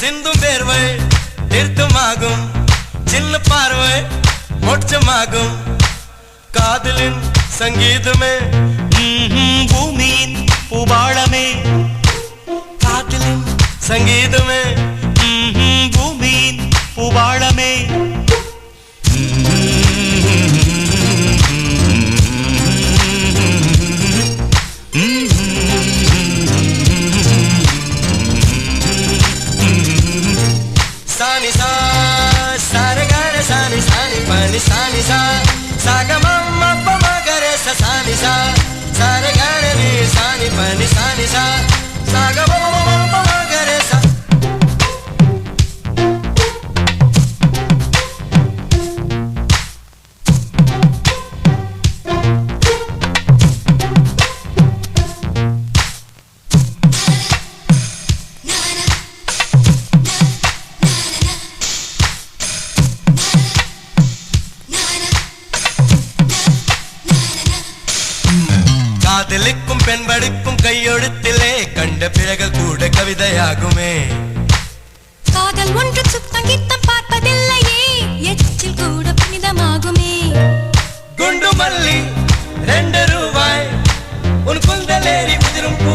சிந்தும் வேர்வை தீர்த்தமாகும் சின்ன பார்வை மோட்சமாகும் காதலின் சங்கீதமே பூமியின் பூபாளமே காதலின் சங்கீதமே பூமியின் பூபாளமே Sani sa, sare gare sani sani pani sani sa, saga mamma pama gare sa sani sa, sare gare ni sani pani sani sa, saga mamma pama gare sa. காதலிக்கும் பெண்படுக்கும் கையெழுத்திலே கண்ட பிறகு கூட கவிதையாகுமே காதல் ஒன்று சுத்தங்கித்தம் பார்ப்பதில்லையே எச்சில் கூட புனிதமாகுமே குண்டு மல்லி 2 ரூபாய் உன் குந்தலேறி உதிரும் பூ